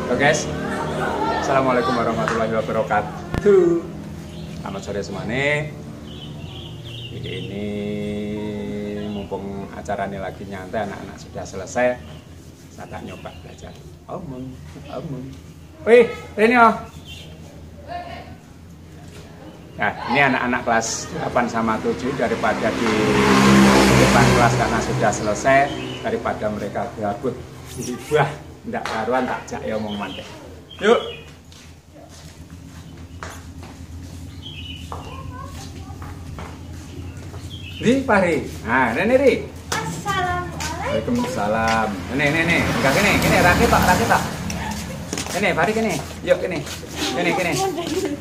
Halo guys, assalamualaikum warahmatullahi wabarakatuh. Selamat sore semuanya. Ini mumpung acaranya lagi nyantai, anak-anak sudah selesai, saya tak nyoba belajar. Omong. Wih, ini oh. Nah, ini anak-anak kelas 8 sama 7 daripada di depan kelas karena sudah selesai, daripada mereka gabut hibah ndak karuan tak jak ya omong mantek. Yuk. Ri, Pari. Nah, ini Ri. Assalamualaikum. Waalaikumsalam. Ini. Enggak gini, rakit tak. Ini, Pari gini. Yuk gini. Gini.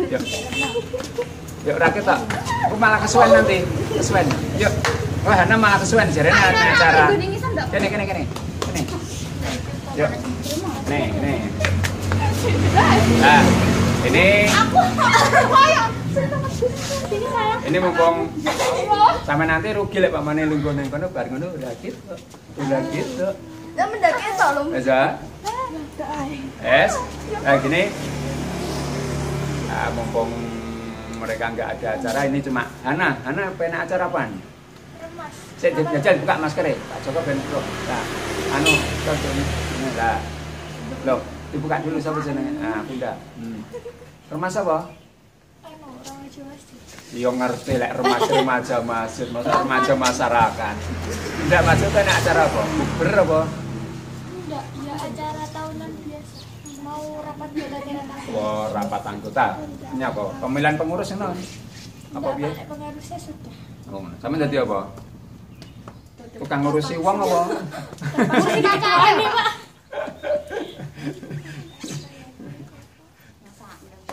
Yuk. Yuk rakit tak. Aku malah kesuwen nanti. Kesuwen. Yuk. Wah, Hana malah kesuwen jarene acara. Gini. Yuk. Nih. Nah, ini. Ini mumpung sampai nanti rugi lek pamane lungguh ning kono bar ngono udah gitu. Ya mendaki tolong. Bisa? Es. Nah, gini. Nah, mumpung mereka nggak ada acara, ini cuma Hana pengen acara apaan? Remas. Sik jajal buka masker Pak Joko ben bro. Nah, coba ini. Nah. Loh, dibuka dulu sapa jenenge? Nah, pindah. Remas apa? Yo ngerti lek remaja masjid, masa remaja masyarakat. Ndak masuk kan acara apa? Bukber apa? Enggak, ya acara tahunan biasa. Mau rapat anggota. Oh, rapat anggota. Ini apa? Pemilihan pengurus ngono. Apa piye? Pengurusnya sudah. Oh, sampe dadi apa? Tukang ngurusi wong apa? Ngurusi KKN, Pak.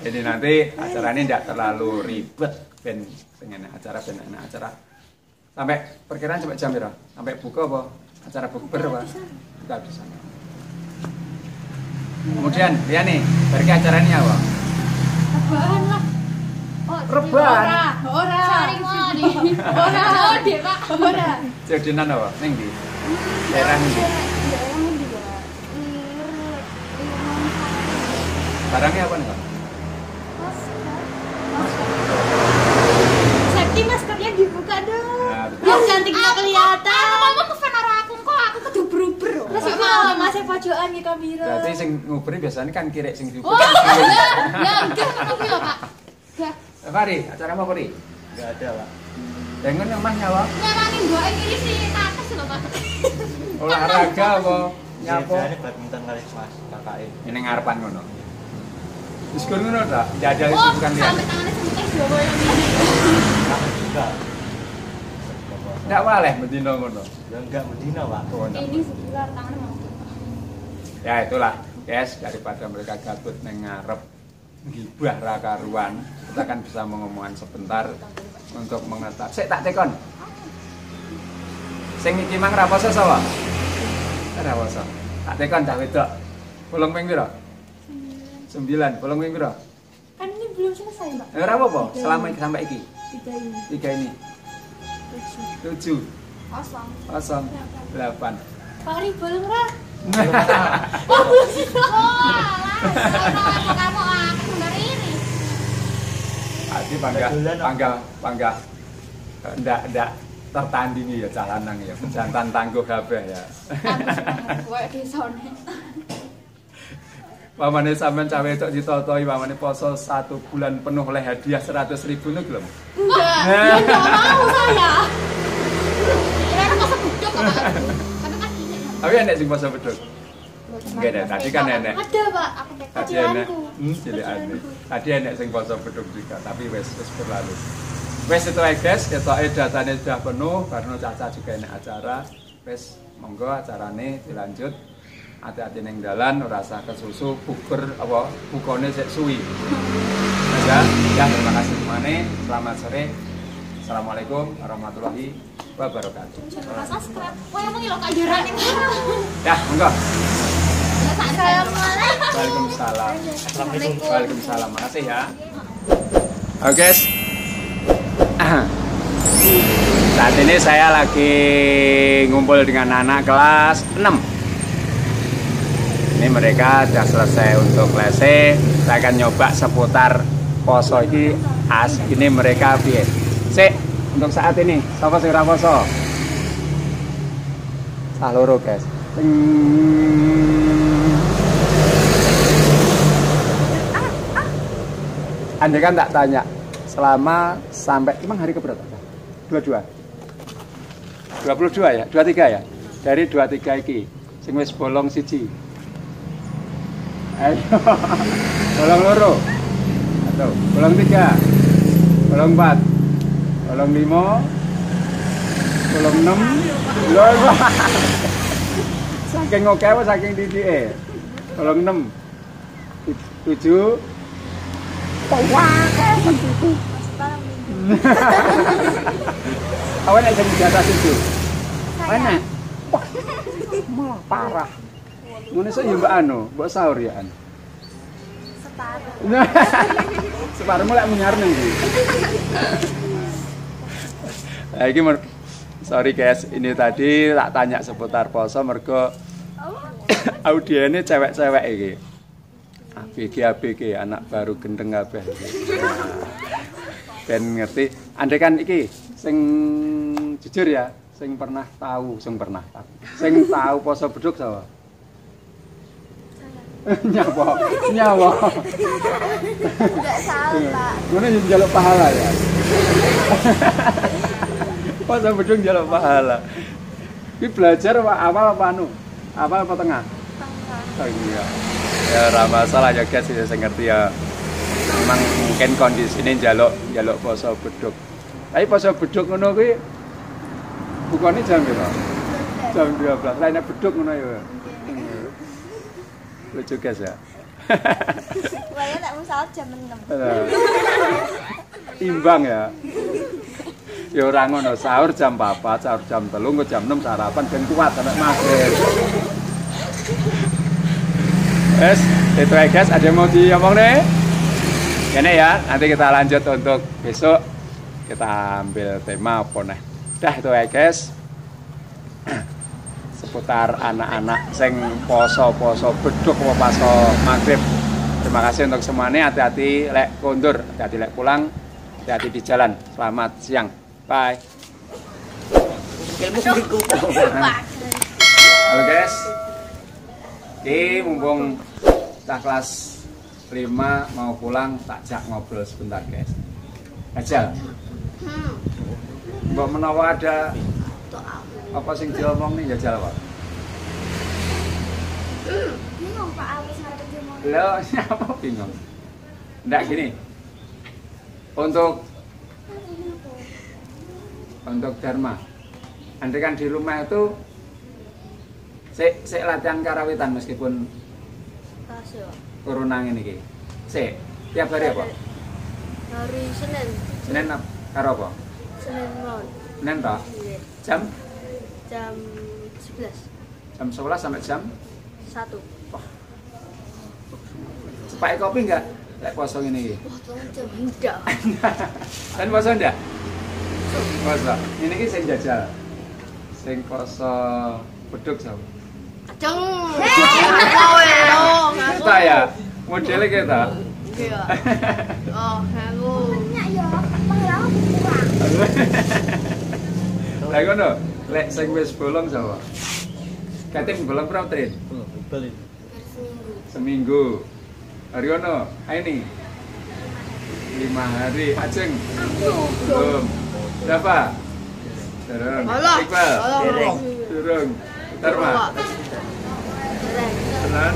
Jadi nanti acaranya tidak terlalu ribet, pengen acara sampai perkiraan sampai jam berapa? Sampai buka apa? Acara bukber apa? Kita bisa. Kemudian dia nih, pergi acaranya apa? Rebahan lah. Rebahan? Ora. Sarimoni. Ora, Dek, Pak. Ora. Jadinan apa? Ning ndi? Daerah ndi? Barangnya apa nih, Pak? Safety maskernya dibuka dong. Nah, Yang cantiknya kelihatan. Kamu ke fan aku kok aku kudu beruber. Terus iki malah masih pojokan iki kamera. berarti sing nguberi biasanya kan kirek sing dibuka. Oh, ya enggak ngono lho, Pak. Enggak. Fari, acara apa Fari? Enggak ada, Pak. Dengan emahnya apa? Nyarani mbok iki si tates lho, Pak. Olahraga apa? Nyapa? Ini badminton kali Mas, KKN. Ini ngarepan ngono. Wis ngono ta? Jajal Oh, bukan dia. sampai tangannya sempit jowo yang ini. Kamu juga. Ndak waleh mendino ngono. Ya enggak medina, Pak. Oh, ndak. Ini sebelah tangan mau. Ya itulah, guys, daripada mereka gabut nang ngarep gibah ra karuan, kita kan bisa mengomongkan sebentar untuk mengetahui. Sik tak tekon. Sing iki mang ra poso sapa? Ra poso. Tak tekon cah wedok. Polong ping pira? 9. Polong ping pira? Kan ini belum selesai, Mbak. Ora apa-apa, selama iki sampai iki. 3 ini. 3 ini. 7. Kosong. 8. Pak Ri bolong ra? Oh, belum sih. Oh, kamu aku dari ini. Adi bangga ndak tertandingi ya calanang ya jantan tangguh kabeh ya. Kowe desone. Pamane sampean cawe wedok ditotoi pamane poso 1 bulan penuh oleh hadiah 100.000 niku lho. Enggak. Ya enggak mau saya. Kira kok sebuduk apa? Tapi kan ini. Tapi enek sing poso beduk. Enggak ada, tadi kan enek. Ada, Pak. Aku Tadi enek. kecilanku. Cilikane. Tadi enek sing poso beduk juga, tapi wis berlalu. Wis itu ae guys, ketoke datane sudah penuh karena Caca juga enek acara. Wis monggo acarane dilanjut. Hati-hati neng dalan, ora usah kesusu, buker apa bukone sik suwi. Ya, terima kasih semuanya. Selamat sore. Assalamualaikum warahmatullahi wabarakatuh. Jangan subscribe. Kowe mau ngelok ajaran ini. Ya, monggo. Assalamualaikum. Waalaikumsalam. Assalamualaikum. Waalaikumsalam. Makasih ya. Oke, guys. Saat ini saya lagi ngumpul dengan anak kelas 6. Ini mereka sudah selesai untuk lese. Saya akan nyoba seputar poso ini. Ini mereka piye. Sik, untuk saat ini sapa sing ora poso? Sah loro, guys. Andai kan tak tanya selama sampai emang hari keberapa? 22. 22 ya? 23 ya? Dari 23 iki sing wis bolong siji. Ayo. Bolong loro. Atau bolong 3. Bolong 4. Bolong 5. Bolong 6. Lho. Saking oke apa saking titike? Bolong 6. 7. Wah, kan itu. Awan nek sing jatah situ. Mana? Wah, malah parah. Ngono sik yo mbak anu, mbok sahur ya an. Separuh. Separuh mulai menyar ning iki. Nah, iki sorry guys, ini tadi tak tanya seputar poso mergo audiene cewek-cewek iki. ABG anak baru gendeng kabeh. Ben ngerti, andai kan iki sing jujur ya, sing pernah tahu poso beduk sapa? Nyawa. Enggak salah, Pak. Ngono yo njaluk pahala ya. Poso beduk njaluk pahala. Iki belajar awal apa anu? Awal apa tengah? Tengah. Oh iya. Ya ora masalah ya guys, saya ngerti ya. Memang mungkin kondisi ini jaluk poso beduk. Tapi poso beduk ngono kuwi bukane jam piro? Jam 12. Lah nek beduk ngono ya. Lucu guys ya. Waya tak musal jam 6. Imbang ya. Ya ora ngono, sahur jam 4, sahur jam 3, engko jam 6 sarapan ben kuat sampai maghrib. Itu ya guys, ada yang mau diomong nih? Ini ya, nanti kita lanjut untuk besok. Kita ambil tema apa nih? Dah itu ya guys. Seputar anak-anak sing poso-poso beduk apa poso maghrib. Terima kasih untuk semuanya, hati-hati lek kondur, hati-hati lek pulang, hati-hati di jalan. Selamat siang. Bye. Halo guys. Oke, mumpung kita kelas 5 mau pulang, tak jak ngobrol sebentar guys. Ajal. Mbak menawa ada apa sing diomong nih Jajal Pak? Bingung Pak Awis ngarep ngomong. Lo siapa bingung? Nggak gini. Untuk Dharma. Andai kan di rumah itu saya latihan karawitan meskipun corona ini ki. Tiap hari apa? Hari Senin. Senin karo apa? Senin malam. Senin toh? Jam 11. Jam 11 sampai jam 1. Sepai kopi enggak? Lek poso ngene iki. Wah, jam enggak. Kan poso ndak? Poso. Ini ki sing jajal. Sing poso beduk sama. Ajeng. Kowe yo, ngaku. Kita ya, modelnya kita. Iya. Oh, ngaku. Nyak yo, pengalaman kurang. Lah ngono, lek sing wis bolong sapa? Katim bolong berapa tren? Seminggu. Hari ono, ini 5 hari. Ajeng. Belum. Berapa? Durung. Iqbal. Durung. Dharma. Tenan.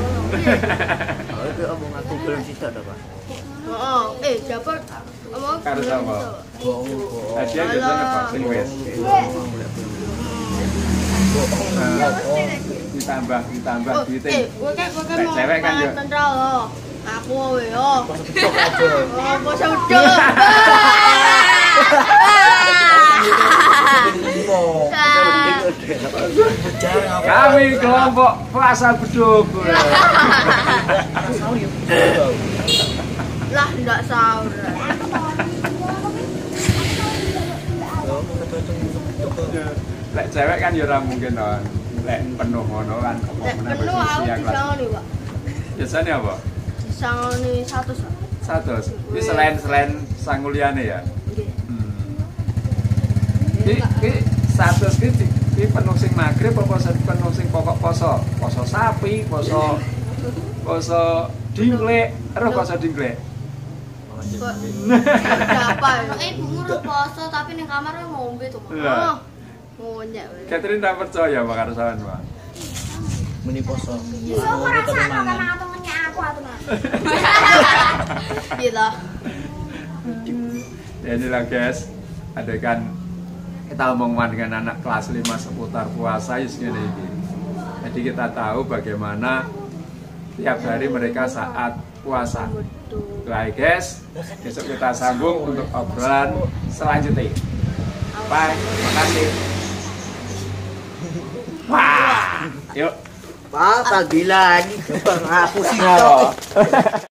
Oh, itu omong aku belum sisa dah, Pak. Oh, dapat omong. Karo sapa? Bohong. Hadiah biasanya Pak sing wis. Ditambah duitnya. Nek cewek kan yo. Tentral loh. Aku yo. Oh, bos udah. Kami kelompok puasa beduk. Lah enggak sahur. Lek cewek kan ya ora mungkin to. Lek penuh ngono kan. Penuh aku bisa nih, Pak. Biasanya apa? Disangoni 100. 100. Ini selain sanguliane ya. Nggih. Iki 100 iki penuh sing magrib apa penuh sing pokok poso? Poso sapi, poso dinglek, ero poso dinglek. Apa ya? Ibumu ora poso tapi ning kamar ngombe to. Lah. Ngonyek. Catherine tak percaya Pak karo sampean, Pak. Meni poso. Iso ora sakno kan temennya aku aturan. Iya toh. Ya inilah guys, adegan kita omongan dengan anak kelas 5 seputar puasa isinya ini. Jadi kita tahu bagaimana tiap hari mereka saat puasa. Baik guys, besok kita sambung untuk obrolan selanjutnya. Bye, terima kasih. Wah, yuk. Pak, pagila ini. Bang, aku sih.